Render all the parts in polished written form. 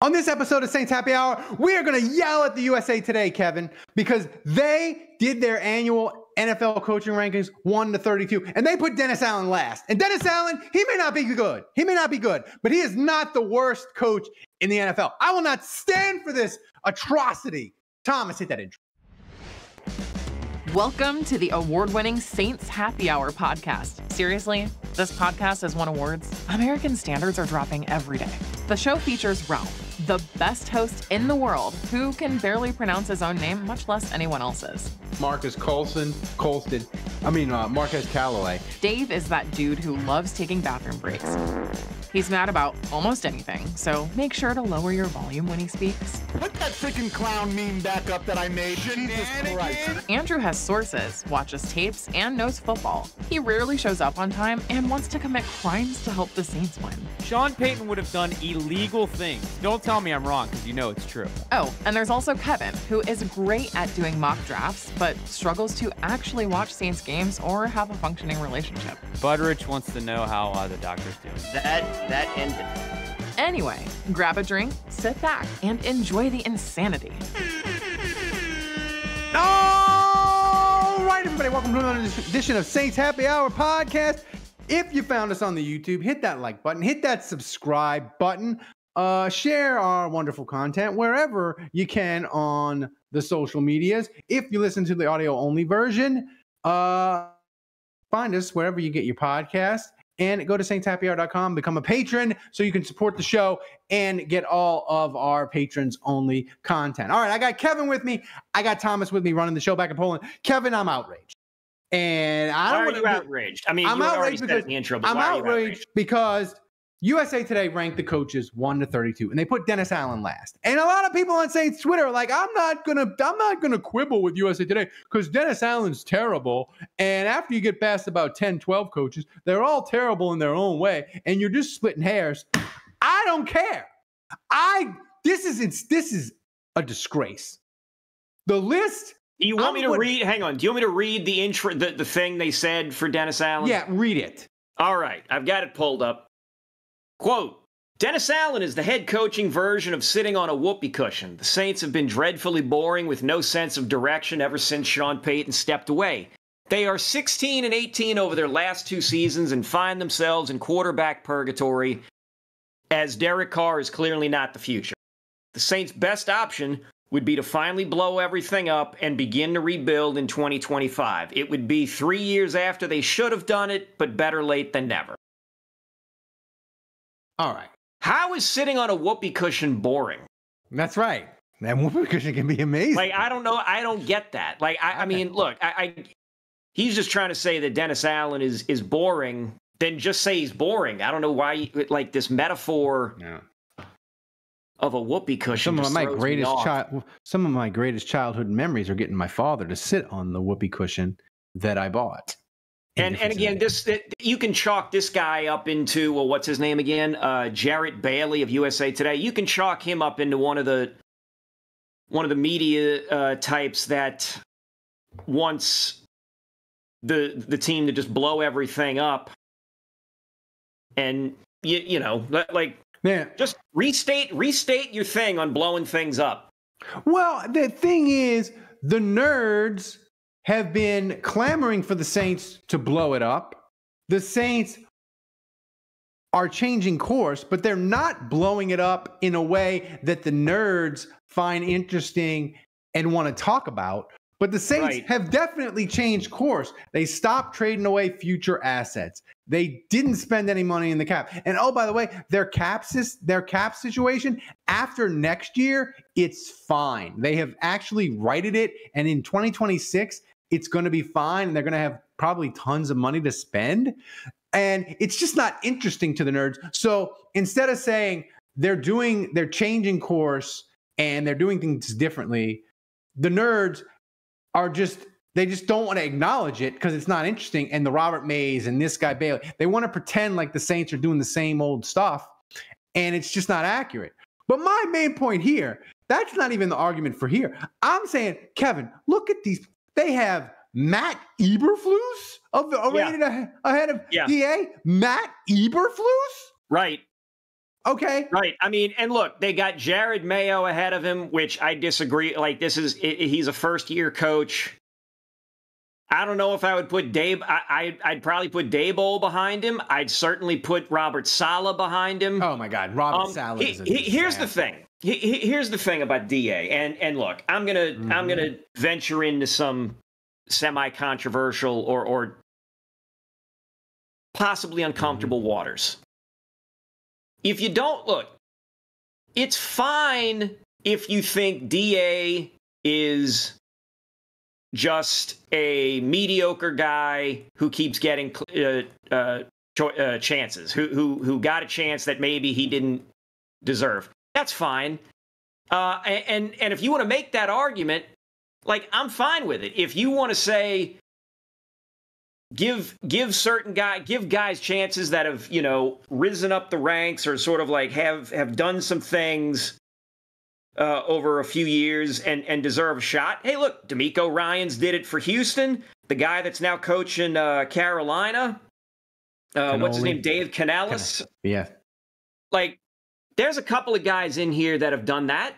On this episode of Saints Happy Hour, we are going to yell at the USA Today, Kevin, because they did their annual NFL coaching rankings 1 to 32, and they put Dennis Allen last. And Dennis Allen, he may not be good. He may not be good, but he is not the worst coach in the NFL. I will not stand for this atrocity. Thomas, hit that intro. Welcome to the award-winning Saints Happy Hour podcast. Seriously, this podcast has won awards. American standards are dropping every day. The show features Ralph, the best host in the world, who can barely pronounce his own name, much less anyone else's. Marcus Marquez Callaway. Dave is that dude who loves taking bathroom breaks. He's mad about almost anything, so make sure to lower your volume when he speaks. Put that freaking clown meme back up that I made. Jesus Christ. Andrew has sources, watches tapes, and knows football. He rarely shows up on time and wants to commit crimes to help the Saints win. Sean Payton would have done illegal things. Don't tell me I'm wrong, because you know it's true. Oh, and there's also Kevin, who is great at doing mock drafts, but struggles to actually watch Saints games or have a functioning relationship. Budrich wants to know how the doctor's doing. That ended. Anyway, grab a drink, sit back, and enjoy the insanity. All right, everybody, welcome to another edition of Saints Happy Hour podcast. If you found us on the YouTube, hit that like button, hit that subscribe button, share our wonderful content wherever you can on the social medias. If you listen to the audio-only version, find us wherever you get your podcast. And go to saintshappyhour.com, become a patron so you can support the show and get all of our patrons-only content. All right, I got Kevin with me. I got Thomas with me running the show back in Poland. Kevin, I'm outraged. And I don't Why are you outraged? I mean, I'm you already outraged said because in the intro, but I'm why are you outraged because USA Today ranked the coaches 1 to 32, and they put Dennis Allen last. And a lot of people on Saints Twitter are like, I'm not gonna quibble with USA Today because Dennis Allen's terrible. And after you get past about 10, 12 coaches, they're all terrible in their own way, and you're just splitting hairs. I don't care. This is a disgrace. The list. Do you want me to read? Hang on. Do you want me to read the intro, the thing they said for Dennis Allen? Yeah, read it. All right, I've got it pulled up. Quote, Dennis Allen is the head coaching version of sitting on a whoopee cushion. The Saints have been dreadfully boring with no sense of direction ever since Sean Payton stepped away. They are 16 and 18 over their last two seasons and find themselves in quarterback purgatory, as Derek Carr is clearly not the future. The Saints' best option would be to finally blow everything up and begin to rebuild in 2025. It would be 3 years after they should have done it, but better late than never. All right. How is sitting on a whoopee cushion boring? That's right. That whoopee cushion can be amazing. Like, I don't know. I don't get that. Like, I mean, look, he's just trying to say that Dennis Allen is boring. Then just say he's boring. I don't know why, like, this metaphor of a whoopee cushion. Some of my greatest childhood memories are getting my father to sit on the whoopee cushion that I bought. And again, you can chalk this guy up into, well, what's his name again? Jarrett Bailey of USA Today. You can chalk him up into one of the media types that wants the team to just blow everything up, and you know, like, just restate your thing on blowing things up. Well, the thing is, the nerds have been clamoring for the Saints to blow it up. The Saints are changing course, but they're not blowing it up in a way that the nerds find interesting and want to talk about. But the Saints have definitely changed course. They stopped trading away future assets. They didn't spend any money in the cap. And oh, by the way, their cap situation after next year, it's fine. They have actually righted it. And in 2026, it's going to be fine. And they're going to have probably tons of money to spend. And it's just not interesting to the nerds. So instead of saying they're changing course and they're doing things differently, the nerds they just don't want to acknowledge it because it's not interesting. And the Robert Mays and this guy Bailey, they want to pretend like the Saints are doing the same old stuff, and it's just not accurate. But my main point here, that's not even the argument for here. I'm saying, Kevin, look at these. They have Matt Eberflus rated ahead of DA. Matt Eberflus? Right. Okay. Right. I mean, and look, they got Jared Mayo ahead of him, which I disagree. Like, he's a first-year coach. I don't know if I would put Dave. I'd probably put Daboll behind him. I'd certainly put Robert Saleh behind him. Oh my God, Robert Saleh. Here's the thing. Here's the thing about DA. And look, I'm gonna venture into some semi-controversial or possibly uncomfortable waters. If you don't look, it's fine if you think DA is just a mediocre guy who keeps getting chances, who got a chance that maybe he didn't deserve. That's fine. And if you want to make that argument, like, I'm fine with it. If you want to say give guys chances that have, you know, risen up the ranks or sort of like have done some things over a few years and deserve a shot. Hey, look, DeMeco Ryans did it for Houston. The guy that's now coaching Carolina, what's his name, Dave Canales. Yeah. Like, there's a couple of guys in here that have done that,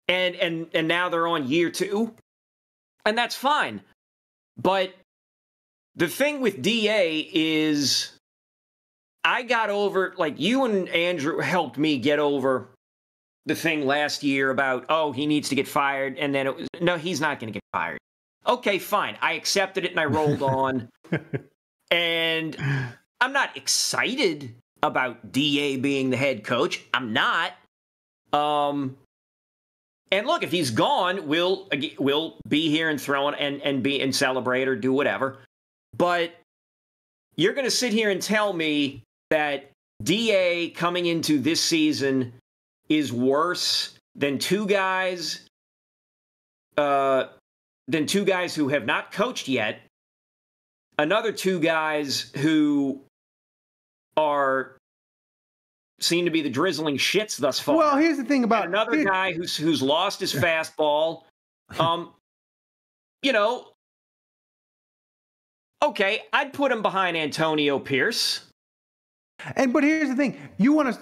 and now they're on year 2, and that's fine. But the thing with DA is, I got over, like, you and Andrew helped me get over the thing last year about, oh, he needs to get fired, and then it was, no, he's not going to get fired. Okay, fine. I accepted it and I rolled on. And I'm not excited about DA being the head coach. I'm not. And look, if he's gone, we'll be here and throw and be and celebrate or do whatever. But you're going to sit here and tell me that DA coming into this season is worse than two guys who have not coached yet, another 2 guys who seem to be the drizzling shits thus far. Well, here's the thing about and another guy who's lost his fastball. You know, okay, I'd put him behind Antonio Pierce. But here's the thing.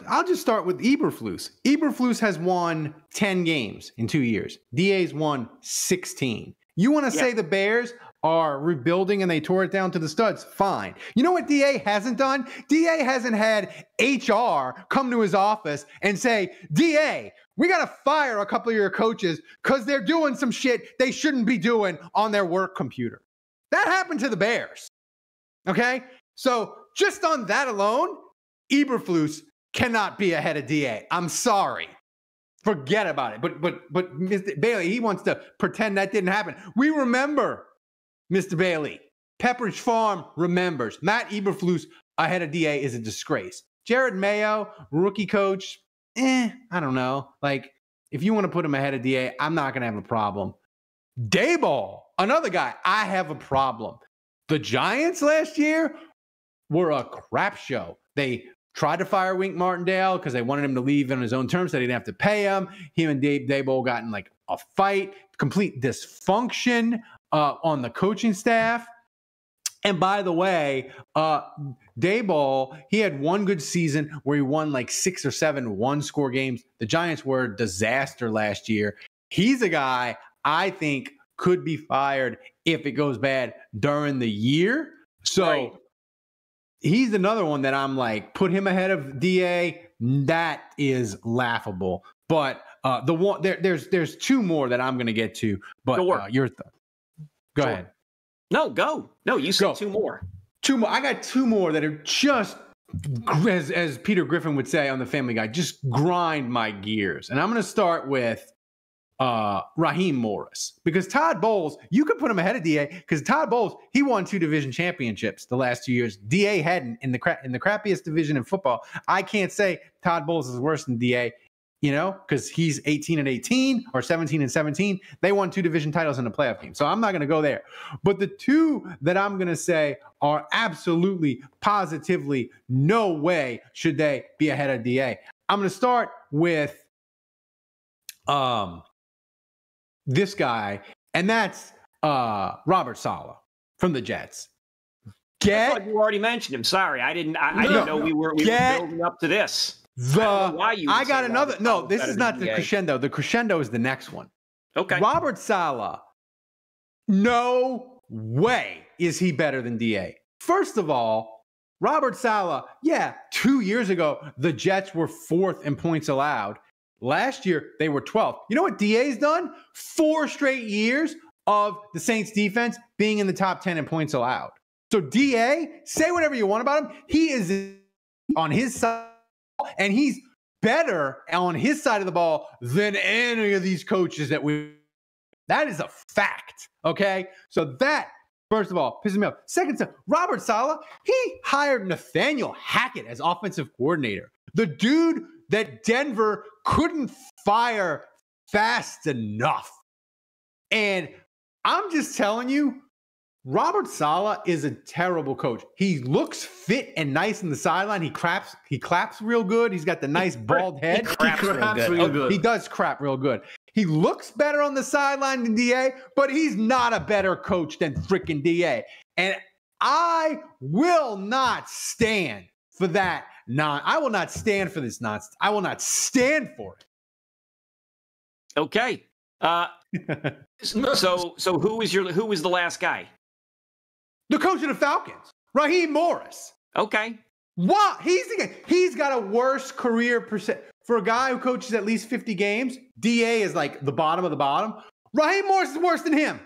I'll just start with Eberflus. Eberflus has won 10 games in 2 years. DA's won 16. You want to say the Bears are rebuilding and they tore it down to the studs? Fine. You know what DA hasn't done? DA hasn't had HR come to his office and say, DA, we got to fire a couple of your coaches because they're doing some shit they shouldn't be doing on their work computer. That happened to the Bears. Okay? So just on that alone, Eberflus cannot be ahead of DA. I'm sorry. Forget about it. But Mr. Bailey, he wants to pretend that didn't happen. We remember, Mr. Bailey. Pepperidge Farm remembers. Matt Eberflus ahead of DA is a disgrace. Jared Mayo, rookie coach, I don't know. Like, if you want to put him ahead of DA, I'm not going to have a problem. Daboll, another guy, I have a problem. The Giants last year were a crap show. They tried to fire Wink Martindale because they wanted him to leave on his own terms so they didn't have to pay him. Him and Daboll got in like a fight, complete dysfunction on the coaching staff. And by the way, Daboll, he had one good season where he won like 6 or 7 one-score games. The Giants were a disaster last year. He's a guy I think could be fired if it goes bad during the year. So he's another one that I'm like, put him ahead of DA. That is laughable. But there's 2 more that I'm going to get to. But your thought. Go ahead. No, go. No, you said 2 more. 2 more. I got 2 more that are just, as Peter Griffin would say on The Family Guy, just grind my gears. And I'm going to start with Raheem Morris, because Todd Bowles, you could put him ahead of DA because Todd Bowles, he won 2 division championships the last 2 years. DA hadn't in the crappiest division in football. I can't say Todd Bowles is worse than DA, you know, because he's 18-18 or 17-17. They won 2 division titles in the playoff game. So I'm not going to go there. But the 2 that I'm going to say are absolutely, positively, no way should they be ahead of DA. I'm going to start with this guy, and that's Robert Saleh from the Jets. I thought you already mentioned him. Sorry, I didn't know we were building up to this. I got another. No, this is not the DA. crescendo. The crescendo is the next one. Okay. Robert Saleh. No way is he better than DA. First of all, Robert Saleh, 2 years ago, the Jets were 4th in points allowed. Last year, they were 12th. You know what DA's done? 4 straight years of the Saints defense being in the top 10 in points allowed. So DA, say whatever you want about him. He is on his side, and he's better on his side of the ball than any of these coaches that is a fact, okay? So that, first of all, pisses me off. Second, Robert Saleh, he hired Nathaniel Hackett as offensive coordinator. The dude that Denver couldn't fire fast enough. And I'm just telling you, Robert Saleh is a terrible coach. He looks fit and nice in the sideline. He claps real good. He's got the nice bald head. He craps real good. He does crap real good. He looks better on the sideline than DA, but he's not a better coach than freaking DA. And I will not stand for that. I will not stand for this nonsense. I will not stand for it. Okay. So who was the last guy? The coach of the Falcons, Raheem Morris. Okay. What? He's got a worse career percent. For a guy who coaches at least 50 games, DA is like the bottom of the bottom. Raheem Morris is worse than him.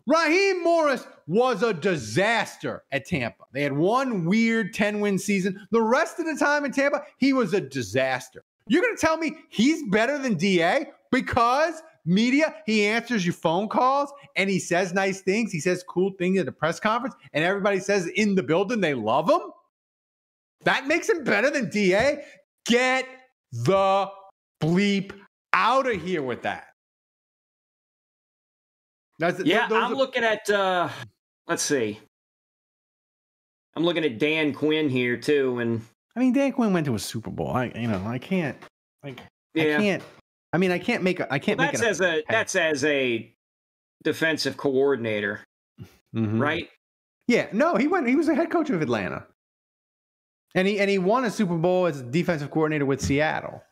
Raheem Morris was a disaster at Tampa. They had one weird 10-win season. The rest of the time in Tampa, he was a disaster. You're going to tell me he's better than DA because media, he answers your phone calls and he says nice things. He says cool things at the press conference and everybody says in the building they love him? That makes him better than DA? Get the bleep out of here with that. I'm looking at, let's see. I'm looking at Dan Quinn here too. And I mean, Dan Quinn went to a Super Bowl. I can't make that's as a defensive coordinator, right? Yeah, no, he was a head coach of Atlanta. And he won a Super Bowl as a defensive coordinator with Seattle.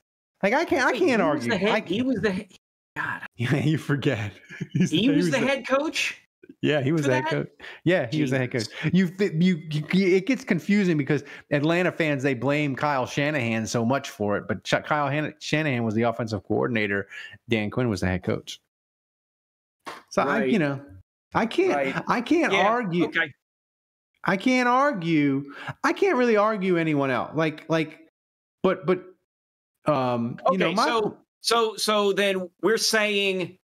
Like I can't argue. He was the head. God. Yeah, you forget. He was the head coach. Yeah, he was the head coach. Yeah, he was the head coach. It gets confusing because Atlanta fans, they blame Kyle Shanahan so much for it, but Kyle Shanahan was the offensive coordinator. Dan Quinn was the head coach. So right. I can't argue. Okay. I can't argue. I can't really argue anyone else. So then we're saying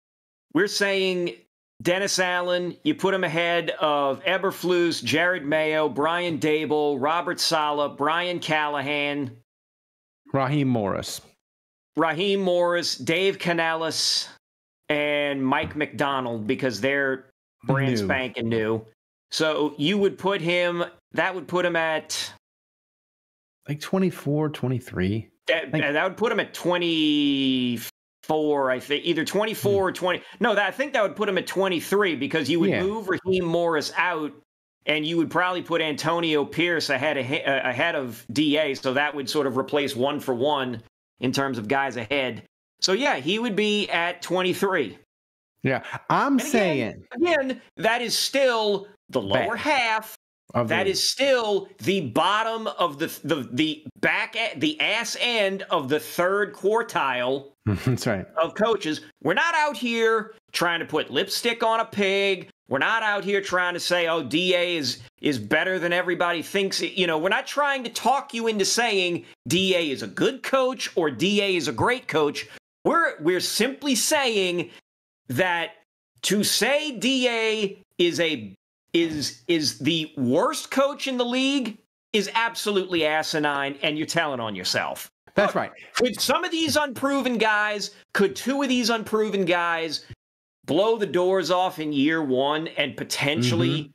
Dennis Allen, you put him ahead of Eberflus, Jared Mayo, Brian Dable, Robert Saleh, Brian Callahan, Raheem Morris, Dave Canales, and Mike McDonald because they're brand spanking new. So you would put him, that would put him at like 24, 23. That would put him at 24, I think, either 24 or 20. No, I think that would put him at 23 because you would move Raheem Morris out and you would probably put Antonio Pierce ahead of DA. So that would sort of replace 1 for 1 in terms of guys ahead. So yeah, he would be at 23. Yeah, saying that is still the lower half. That is still the bottom of the ass end of the third quartile. That's right. Of coaches. We're not out here trying to put lipstick on a pig. We're not out here trying to say, oh, DA is better than everybody thinks. We're not trying to talk you into saying DA is a good coach or DA is a great coach. We're simply saying that to say DA is the worst coach in the league is absolutely asinine, and you're telling on yourself. That's right. Could 2 of these unproven guys blow the doors off in year 1 and potentially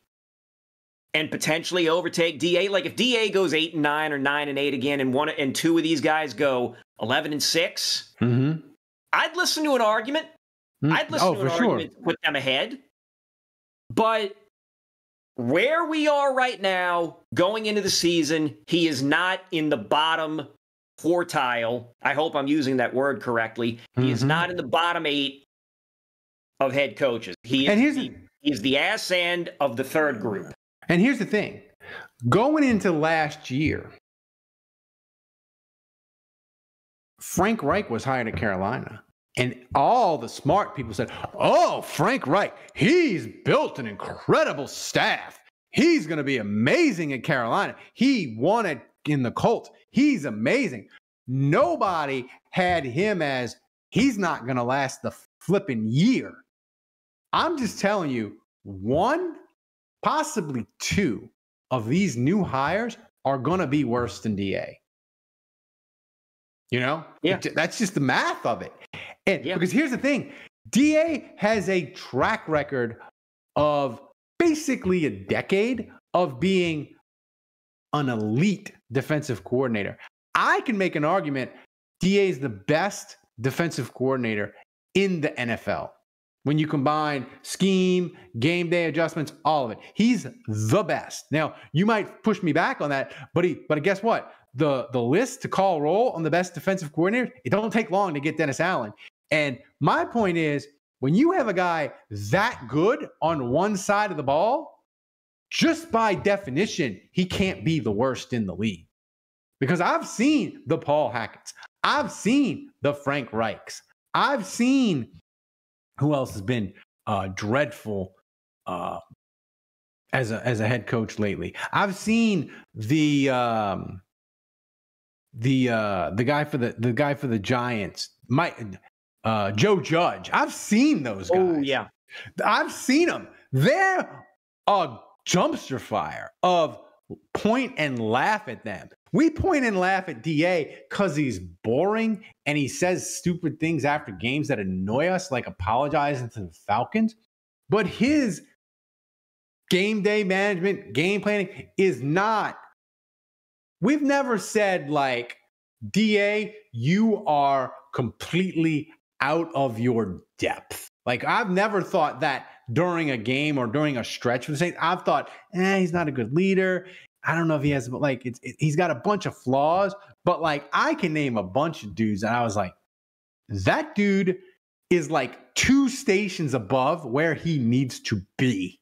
overtake DA? Like if DA goes 8-9 or 9-8 again, and 2 of these guys go 11-6, I'd listen to an argument. To put them ahead. But where we are right now, going into the season, he is not in the bottom quartile. I hope I'm using that word correctly. He is not in the bottom 8 of head coaches. He's the ass end of the third group. And here's the thing. Going into last year, Frank Reich was hired at Carolina. And all the smart people said, oh, Frank Reich, he's built an incredible staff. He's going to be amazing at Carolina. He won it in the Colts. He's amazing. Nobody had him as he's not going to last the flipping year. I'm just telling you, 1, possibly 2 of these new hires are going to be worse than DA. You know? Yeah. That's just the math of it. And because here's the thing, DA has a track record of basically a decade of being an elite defensive coordinator. I can make an argument DA is the best defensive coordinator in the NFL. When you combine scheme, game day adjustments, all of it, he's the best. Now, you might push me back on that, but guess what? The list to call roll on the best defensive coordinator, it don't take long to get Dennis Allen. And my point is, when you have a guy that good on one side of the ball, just by definition, he can't be the worst in the league. Because I've seen the Paul Hackett's. I've seen the Frank Reichs. I've seen who else has been dreadful as a head coach lately. I've seen the guy for the Giants, Joe Judge. I've seen those guys. Oh yeah, I've seen them. They're a dumpster fire of point and laugh at them. We point and laugh at DA because he's boring and he says stupid things after games that annoy us, like apologizing to the Falcons. But his game day management, game planning is not. We've never said, like, DA, you are completely out of your depth. Like, I've never thought that during a game or during a stretch for the Saints. I've thought, he's not a good leader. I don't know if he has, like, he's got a bunch of flaws, but, like, I can name a bunch of dudes. And I was like, that dude is like 2 stations above where he needs to be.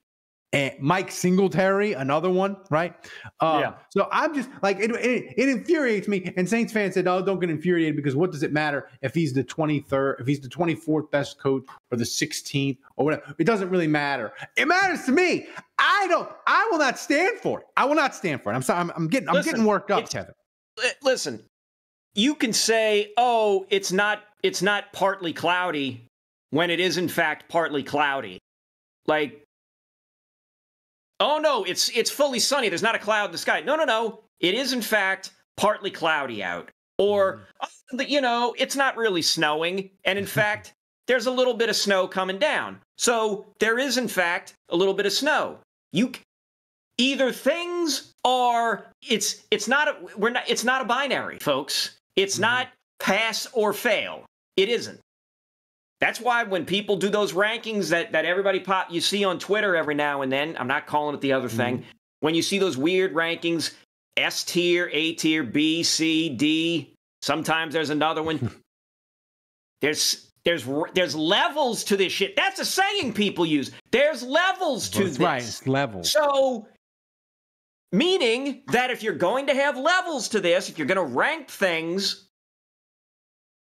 And Mike Singletary, another one, right? So I'm just like, it infuriates me. And Saints fans said, "Oh, don't get infuriated because what does it matter if he's the 23rd, if he's the 24th best coach or the 16th or whatever? It doesn't really matter. It matters to me. I will not stand for it. I will not stand for it. I'm sorry. I'm getting worked up, Kevin. Listen, you can say, "Oh, it's not partly cloudy," when it is in fact partly cloudy. Like, oh, no, it's fully sunny. There's not a cloud in the sky. No. It is, in fact, partly cloudy out. Or, it's not really snowing. And, in fact, there's a little bit of snow coming down. So there is, in fact, a little bit of snow. Either things are, it's not a binary, folks. It's not pass or fail. It isn't. That's why when people do those rankings that everybody you see on Twitter every now and then, I'm not calling it the other thing, when you see those weird rankings, S tier, A tier, B, C, D, sometimes there's another one. There's levels to this shit. That's a saying people use. There's levels to this. Right, it's levels. So, meaning that if you're going to have levels to this, if you're going to rank things,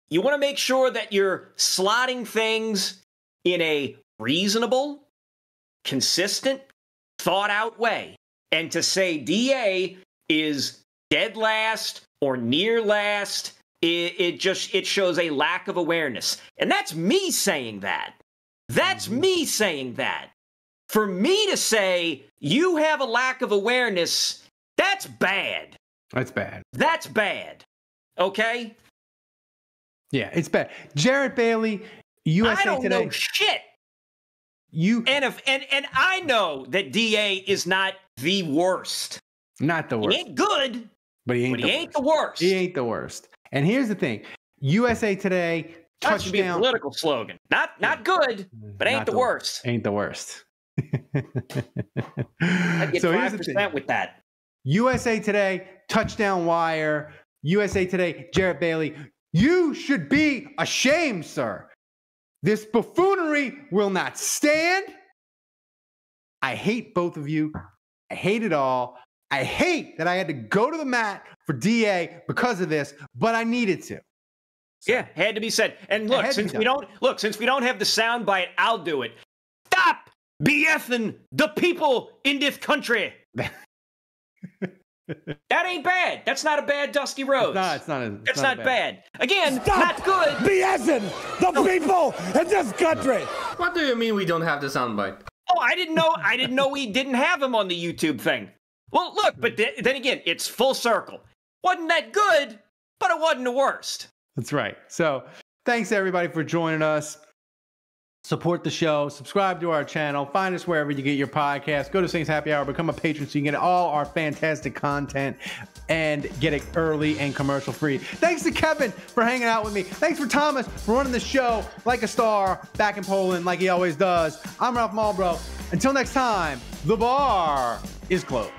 you want to make sure that you're slotting things in a reasonable, consistent, thought-out way. And to say DA is dead last or near last, it shows a lack of awareness. And that's me saying that. That's me saying that. For me to say you have a lack of awareness, that's bad. That's bad. That's bad. Okay? Yeah, it's bad. Jarrett Bailey, USA I don't Today. know shit. And I know that DA is not the worst. Not the worst. He ain't good, but he ain't the worst. He ain't the worst. And here's the thing. USA Today, that should be a political slogan. Not good, but ain't the worst. Ain't the worst. I'd get 5% with that. USA Today, touchdown wire. USA Today, Jarrett Bailey. You should be ashamed, sir. This buffoonery will not stand. I hate both of you. I hate it all. I hate that I had to go to the mat for DA because of this, but I needed to. Yeah, had to be said. And look, since we don't have the sound bite, I'll do it. Stop BFing the people in this country. That ain't bad. That's not a bad Dusty Rhodes. It's not bad. Again, Stop not good. BSing the people in this country. What do you mean we don't have the soundbite? Oh, I didn't know we didn't have him on the YouTube thing. Well, look, but then again, it's full circle. Wasn't that good, but it wasn't the worst. That's right. So thanks everybody for joining us. Support the show. Subscribe to our channel. Find us wherever you get your podcasts. Go to Saints Happy Hour. Become a patron so you can get all our fantastic content and get it early and commercial free. Thanks to Kevin for hanging out with me. Thanks for Thomas for running the show like a star back in Poland like he always does. I'm Ralph Malbrough. Until next time, the bar is closed.